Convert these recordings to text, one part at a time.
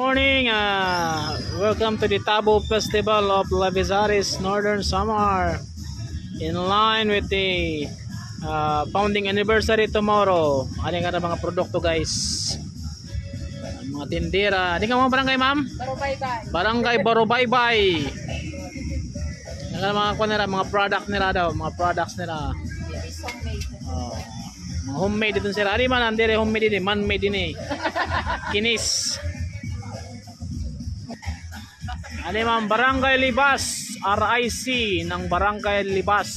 Morning, welcome to the Tabo Festival of Lavizaris Northern Samar, in line with the founding anniversary tomorrow. Ano nga mga produkto, guys? Mga tindera. Di ka mga barangay, ma'am? Barubaybay. Barangay Barubaybay. Mga kunera, mga product nila daw, mga products nila. It is homemade. Mga homemade dito sila. Ano man, hindi rin homemade din, man-made din eh. Kinis. Ano man, Barangay Libas, RIC ng Barangay Libas.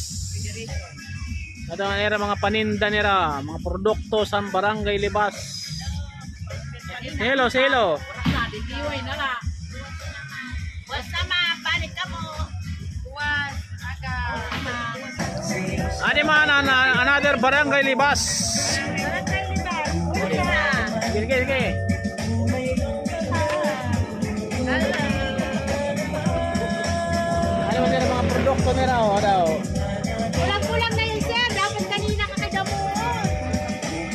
Ito mga paninda nila, mga produkto sa Barangay Libas. Hello, hello. Ano man, another Barangay Libas. Sige. Ano man mga produkto nila o daw? Kulang-kulang na yun, sir. Dapat kanina kakadamo.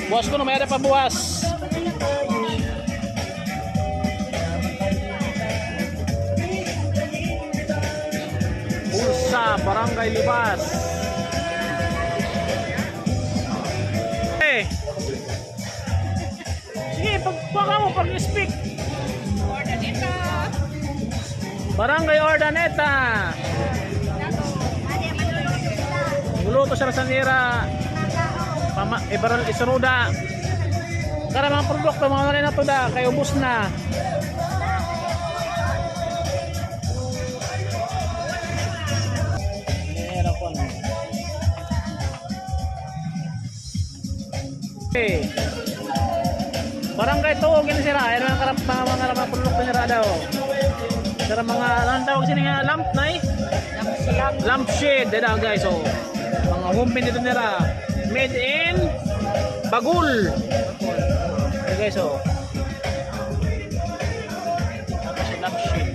Buwas ko na may pa buwas. Bulsa, Barangay Libas. Sige, pagpaka mo pag-speak. Ordaneta. Barangay Ordaneta. Guluto sa Rasanera. Ibaral Isuruda. Kara mga produkto mga rin na to da, kay ubos na. Okay. Barangay Tuog ini sira, ay mga produkto nila daw. Sira mga anong tawag sini nga lamp na eh? Lampshade daw guys, so mga homemade dito nila, made in Bagul. Okay guys, so lampshade.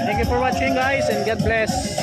Thank you for watching guys, and God bless.